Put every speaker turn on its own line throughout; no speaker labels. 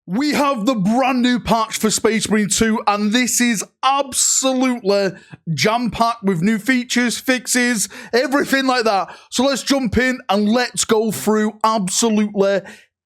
We have the brand new patch for Space Marine 2, and this is absolutely jam-packed with new features, fixes, everything like that. So let's jump in and let's go through absolutely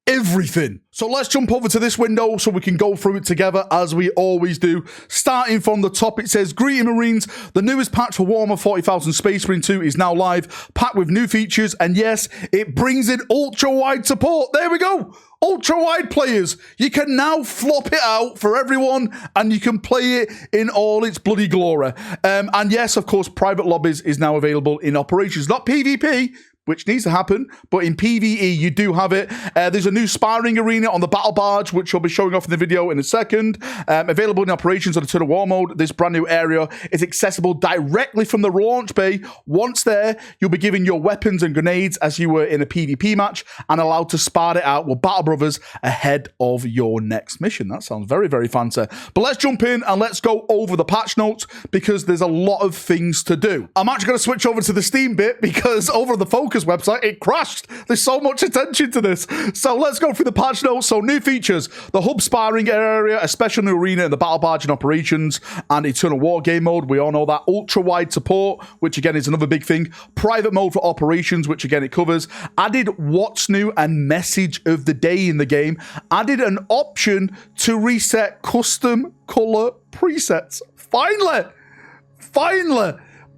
everything. So let's jump over to this window so we can go through it together as we always do. Starting from the top, it says, "Greeting Marines, the newest patch for Warhammer 40,000 Space Marine 2 is now live, packed with new features, and yes, it brings in ultra-wide support." There we go. Ultra-wide players. You can now flop it out for everyone and you can play it in all its bloody glory. And yes, of course, private lobbies is now available in operations. Not PvP, which needs to happen, but in PvE, you do have it. There's a new sparring arena on the battle barge, which I'll be showing off in the video in a second. Available in operations on the Eternal War mode. This brand new area is accessible directly from the launch bay. Once there, you'll be given your weapons and grenades as you were in a PvP match and allowed to spar it out with Battle Brothers ahead of your next mission. That sounds very, very fancy. But let's jump in and let's go over the patch notes because there's a lot of things to do. I'm actually going to switch over to the Steam bit because over the Focus website, it crashed. There's so much attention to this. So let's go through the patch notes. So new features, the hub sparring area, a special new arena in the battle barge in operations, and Eternal War game mode. We all know that. Ultra wide support, which again is another big thing. Private mode for operations, which again it covers. Added what's new and message of the day in the game. Added an option to reset custom color presets. Finally,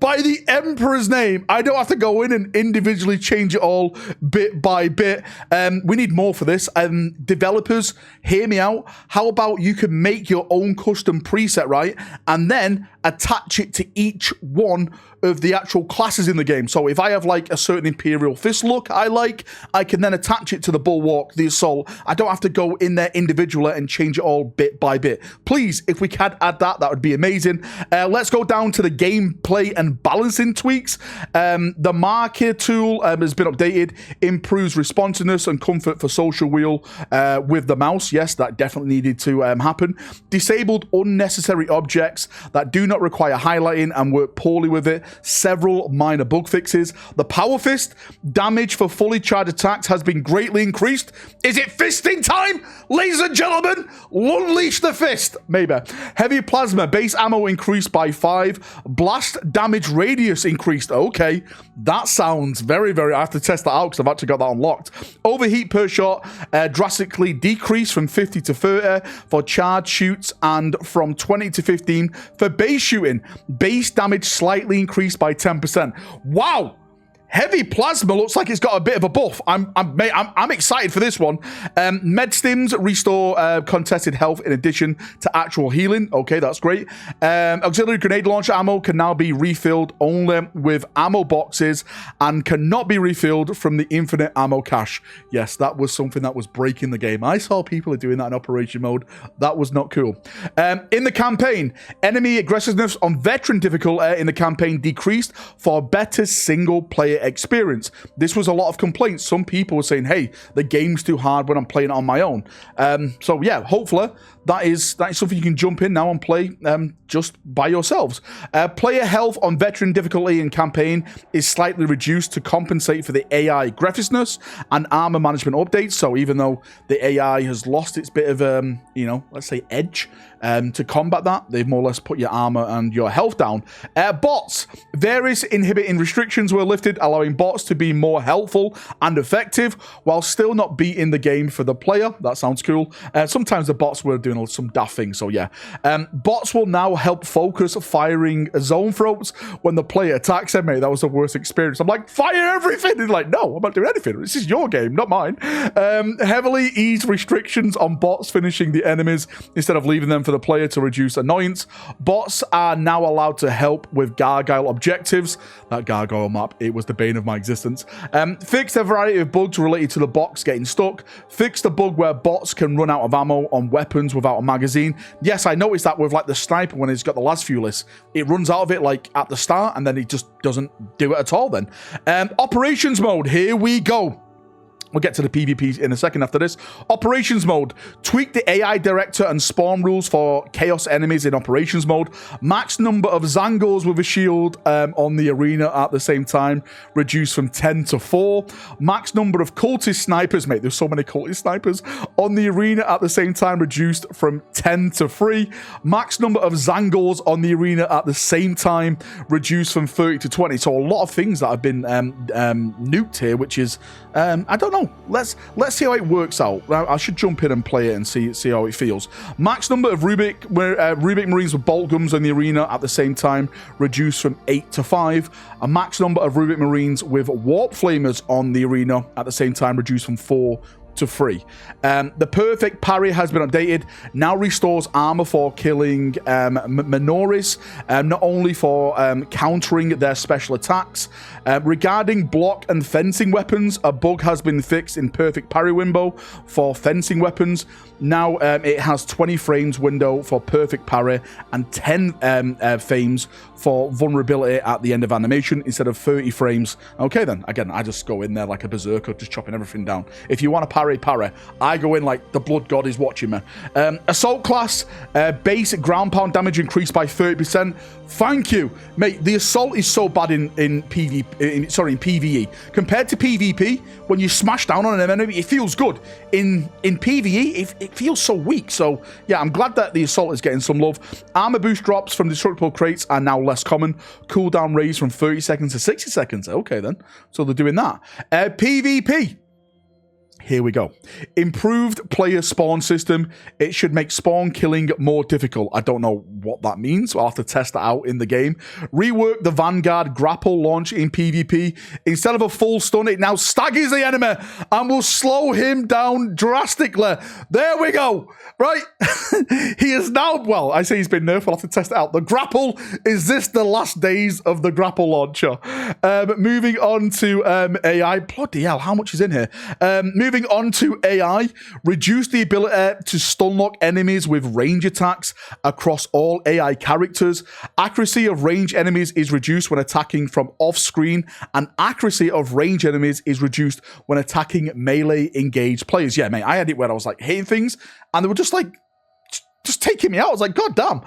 by the Emperor's name. I don't have to go in and individually change it all bit by bit. We need more for this. Developers, hear me out. How about you can make your own custom preset, right? And then attach it to each one of the actual classes in the game. So if I have like a certain Imperial Fist look I can then attach it to the Bulwark, the Assault. I don't have to go in there individually and change it all bit by bit. Please, if we can add that, that would be amazing. Let's go down to the gameplay and balancing tweaks. The marker tool has been updated, improves responsiveness and comfort for social wheel with the mouse. Yes, that definitely needed to happen. Disabled unnecessary objects that do not require highlighting and work poorly with it. Several minor bug fixes. The Power Fist damage for fully charged attacks has been greatly increased. Is it fisting time? Ladies and gentlemen, unleash the fist. Maybe. Heavy plasma base ammo increased by 5. Blast damage radius increased. Okay, that sounds very, very... I have to test that out because I've actually got that unlocked. Overheat per shot drastically decreased from 50 to 30 for charge shoots and from 20 to 15 for base shooting. Base damage slightly increased by 10%. Wow! Heavy plasma looks like it's got a bit of a buff. I'm excited for this one. Med stims restore contested health in addition to actual healing. Okay, that's great. Auxiliary grenade launcher ammo can now be refilled only with ammo boxes and cannot be refilled from the infinite ammo cache. Yes, that was something that was breaking the game. I saw people doing that in operation mode. That was not cool. In the campaign, enemy aggressiveness on veteran difficulty in the campaign decreased for better single player experience. This was a lot of complaints. Some people were saying, hey, the game's too hard when I'm playing it on my own. So yeah, hopefully that is something you can jump in now and play just by yourselves. Player health on veteran difficulty in campaign is slightly reduced to compensate for the AI graphicsness and armor management updates. So even though the AI has lost its bit of, let's say edge to combat that, they've more or less put your armor and your health down. Bots. Various inhibiting restrictions were lifted, allowing bots to be more helpful and effective while still not beating the game for the player. That sounds cool. Sometimes the bots were doing some daft things, so yeah. Bots will now help focus firing zone throats when the player attacks them. Mate, that was the worst experience. I'm like, fire everything! And like, no, I'm not doing anything. This is your game, not mine. Heavily eased restrictions on bots finishing the enemies instead of leaving them for the player to reduce annoyance. Bots are now allowed to help with gargoyle objectives. That gargoyle map, it was the bane of my existence. Fixed a variety of bugs related to the box getting stuck. Fixed the bug where bots can run out of ammo on weapons without a magazine. Yes, I noticed that with like the sniper when he's got the las fuelis. It runs out of it like at the start and then he just doesn't do it at all then. Operations mode, here we go. We'll get to the PvP in a second after this. Operations mode. Tweak the AI director and spawn rules for chaos enemies in operations mode. Max number of Zangors with a shield on the arena at the same time. Reduced from 10 to 4. Max number of cultist snipers. Mate, there's so many cultist snipers. On the arena at the same time. Reduced from 10 to 3. Max number of Zangors on the arena at the same time. Reduced from 30 to 20. So a lot of things that have been nuked here, which is, I don't know. Let's see how it works out. I should jump in and play it and see how it feels. Max number of Rubik Marines with bolt guns in the arena at the same time reduced from 8 to 5. A max number of Rubik Marines with warp flamers on the arena at the same time reduced from 4 to 3. The perfect parry has been updated. Now restores armor for killing Minoris, not only for countering their special attacks. Regarding block and fencing weapons, a bug has been fixed in perfect parry window for fencing weapons. Now it has 20 frames window for perfect parry and 10 frames for vulnerability at the end of animation instead of 30 frames. Okay then, again, I just go in there like a berserker, just chopping everything down. If you want to parry, I go in like the blood god is watching me. Assault class, basic ground pound damage increased by 30%. Thank you, mate. The assault is so bad in PvE compared to PvP. When you smash down on an enemy, it feels good. In PvE, it feels so weak. So yeah, I'm glad that the assault is getting some love. Armor boost drops from destructible crates are now less common. Cooldown raised from 30 seconds to 60 seconds. Okay then, so they're doing that. PvP. Here we go. Improved player spawn system. It should make spawn killing more difficult. I don't know what that means. I'll have to test that out in the game. Rework the Vanguard grapple launch in PvP. Instead of a full stun, it now staggers the enemy and will slow him down drastically. There we go. Right? He is now, well, I say he's been nerfed. I'll have to test it out. The grapple, is this the last days of the grapple launcher? Moving on to AI. Bloody hell, how much is in here? Moving on to AI, reduce the ability to stun lock enemies with range attacks across all AI characters. Accuracy of range enemies is reduced when attacking from off-screen, and accuracy of range enemies is reduced when attacking melee engaged players. Yeah, mate, I had it where I was like hitting things, and they were just like, just taking me out. I was like, God damn.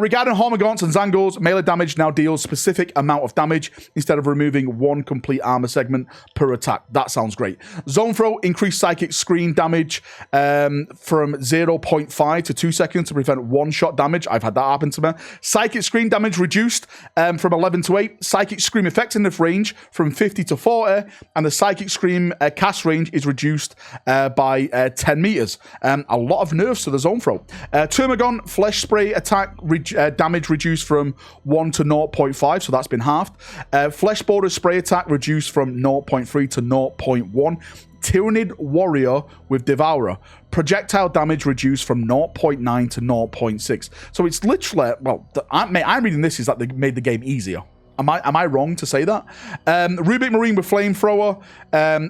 Regarding Hormagaunts and Zangors, melee damage now deals specific amount of damage instead of removing one complete armor segment per attack. That sounds great. Zone Throw increased psychic screen damage from 0.5 to 2 seconds to prevent one-shot damage. I've had that happen to me. Psychic screen damage reduced from 11 to 8. Psychic scream effectiveness range from 50 to 40. And the psychic scream cast range is reduced by 10 meters. A lot of nerfs to the Zone Throw. Termagon flesh spray attack damage reduced from 1 to 0.5, so that's been halved. Flesh border spray attack reduced from 0.3 to 0.1. Tyrannid Warrior with Devourer. Projectile damage reduced from 0.9 to 0.6. So it's literally, well, I'm reading this is that they made the game easier. Am I wrong to say that? Rubik Marine with Flamethrower.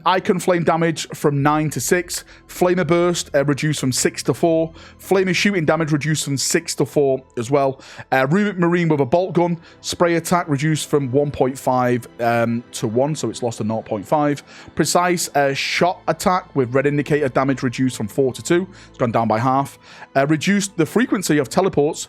Icon Flame damage from 9 to 6. Flamer Burst reduced from 6 to 4. Flamer Shooting damage reduced from 6 to 4 as well. Rubik Marine with a Bolt Gun. Spray attack reduced from 1.5 to 1, so it's lost to 0.5. Precise Shot attack with Red Indicator damage reduced from 4 to 2. It's gone down by half. Reduced the frequency of teleports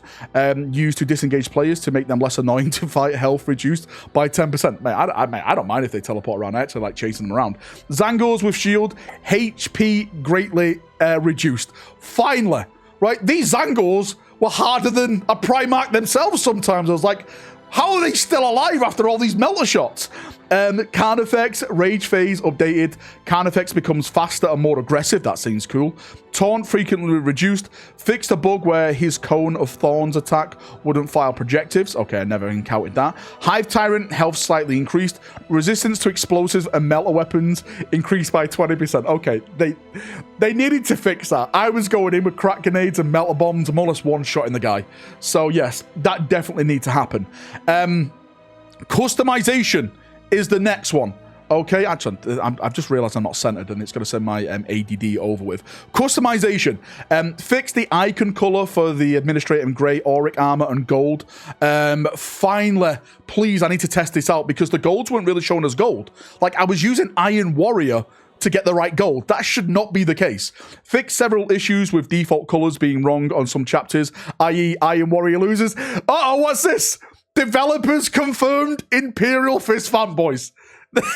used to disengage players to make them less annoying to fight. Health reduced by 10%. Mate, I don't mind if they teleport around. I actually like chasing them around. Zangors with shield, HP greatly reduced. Finally, right? These Zangors were harder than a Primarch themselves sometimes. I was like, how are they still alive after all these melter shots? Carnifex, Rage Phase updated. Carnifex becomes faster and more aggressive. That seems cool. Taunt frequently reduced. Fixed a bug where his Cone of Thorns attack wouldn't fire projectives. Okay, I never encountered that. Hive Tyrant, health slightly increased. Resistance to explosives and melter weapons increased by 20%. Okay, they needed to fix that. I was going in with crack grenades and melter bombs and more or less one-shotting the guy. So yes, that definitely needs to happen. Customization is the next one. Okay, actually, I've just realized I'm not centered and it's going to send my ADD over with. Customization. Fix the icon color for the Administrator in Grey, Auric Armor, and Gold. Finally, please, I need to test this out because the golds weren't really shown as gold. Like, I was using Iron Warrior to get the right gold. That should not be the case. Fix several issues with default colors being wrong on some chapters, i.e. Iron Warrior losers. Uh-oh, what's this? Developers confirmed Imperial Fist fanboys.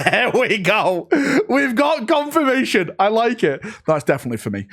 There we go. We've got confirmation. I like it. That's definitely for me.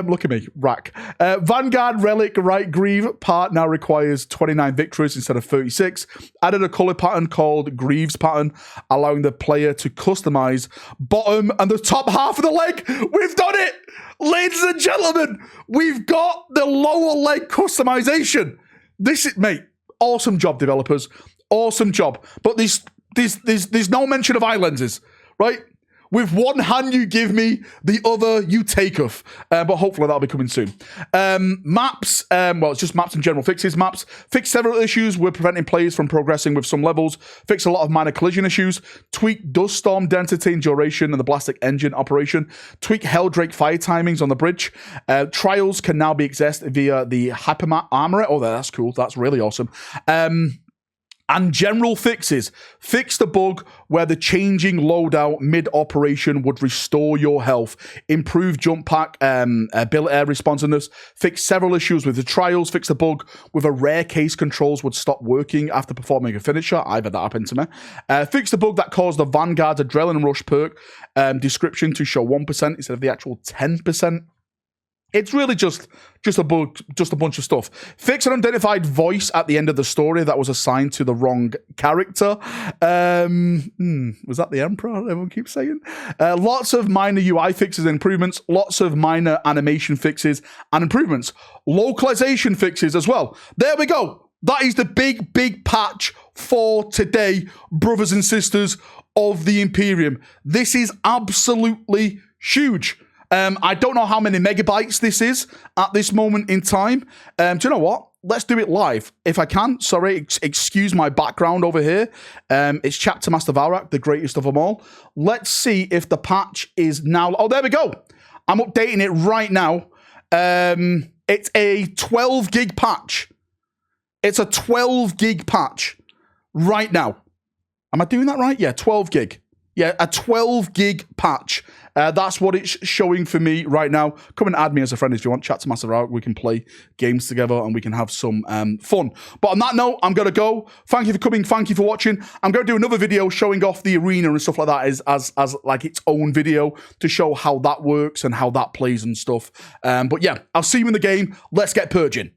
Look at me. Rack. Vanguard Relic Right Grieve part now requires 29 victories instead of 36. Added a color pattern called Greaves pattern, allowing the player to customize bottom and the top half of the leg. We've done it. Ladies and gentlemen, we've got the lower leg customization. This is, mate, awesome job, developers. Awesome job. But there's no mention of eye lenses, right? With one hand you give me, the other you take off. But hopefully that'll be coming soon. Maps, well, it's just maps and general fixes. Maps, fix several issues with preventing players from progressing with some levels. Fix a lot of minor collision issues. Tweak dust storm density and duration and the ballistic engine operation. Tweak Helldrake fire timings on the bridge. Trials can now be accessed via the Hypermat Armorer. Oh, that's cool. That's really awesome. And general fixes. Fix the bug where the changing loadout mid-operation would restore your health. Improve jump pack ability responsiveness. Fix several issues with the trials. Fix the bug with a rare case controls would stop working after performing a finisher. I've had that happen to me. Fix the bug that caused the Vanguard's Adrenaline Rush perk description to show 1% instead of the actual 10%. It's really just a bug, just a bunch of stuff. Fix an unidentified voice at the end of the story that was assigned to the wrong character. Was that the Emperor? Everyone keeps saying. Lots of minor UI fixes and improvements. Lots of minor animation fixes and improvements. Localization fixes as well. There we go. That is the big patch for today, brothers and sisters of the Imperium. This is absolutely huge. I don't know how many megabytes this is at this moment in time. Do you know what? Let's do it live. If I can, sorry, excuse my background over here. It's Chapter Master Valrak, the greatest of them all. Let's see if the patch is now... Oh, there we go. I'm updating it right now. It's a 12 gig patch. It's a 12 gig patch right now. Am I doing that right? Yeah, 12 gig. Yeah, a 12 gig patch. That's what it's showing for me right now. Come and add me as a friend if you want. Chat to Master Out. We can play games together and we can have some fun. But on that note, I'm going to go. Thank you for coming. Thank you for watching. I'm going to do another video showing off the arena and stuff like that as like its own video to show how that works and how that plays and stuff. But yeah, I'll see you in the game. Let's get purging.